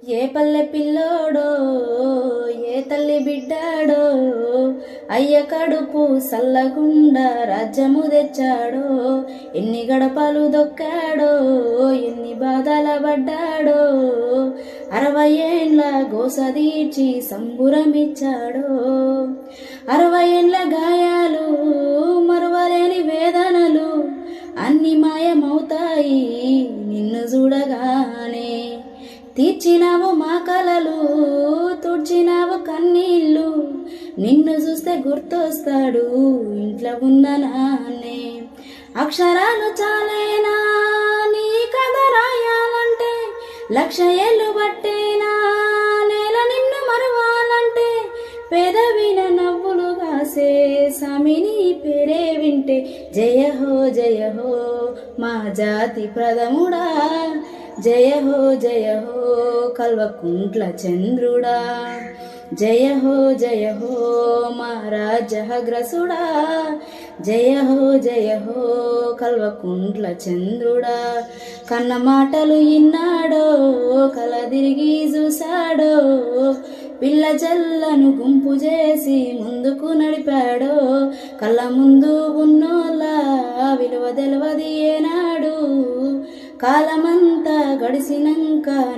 ఏ పల్లె పిల్లోడో ఏ తల్లి బిడ్డాడో అయ్య కడుపు సల్లగుండా రాజ్యము తెచ్చాడో ఎన్ని గడపలు దొక్కాడో ఎన్ని బాధల పడ్డాడో 60 ఏండ్ల గోస తీర్చి సంబురమిచ్చాడో 60 ఏండ్ల గాయాలు మరువలేని వేదనలు అన్ని మాయమవుతాయి నిన్ను చూడగానే తీర్చినావు మా కలలు తుడిచినావు కన్నీళ్ళు నిన్ను చూస్తే గుర్తొస్తాడు ఇంట్లో ఉన్న నాన్నే అక్షరాలు చాలేనా నీ కథ రాయాలంటే 1,00,000 ఏళ్ళు పట్టేనా నేల నిన్ను మరవాలంటే పెదవిన నవ్వులు కాసే సామిని పేరే వింటే జయ హో మా జాతి ప్రథముడా జయ హో కల్వకుంట్ల చంద్రుడా జయ హో మా రాజగ్రసుడా జయ హో కల్వకుంట్ల చంద్రుడా కన్న మాటలు ఇన్నాడో కల తిరిగి చూశాడో పిల్ల జల్లను గుంపు చేసి ముందుకు నడిపాడో కళ్ళ ముందు ఉన్నోళ్ళ విలువ తెలవది ఏనాడు కాలమంతా గడిసినంక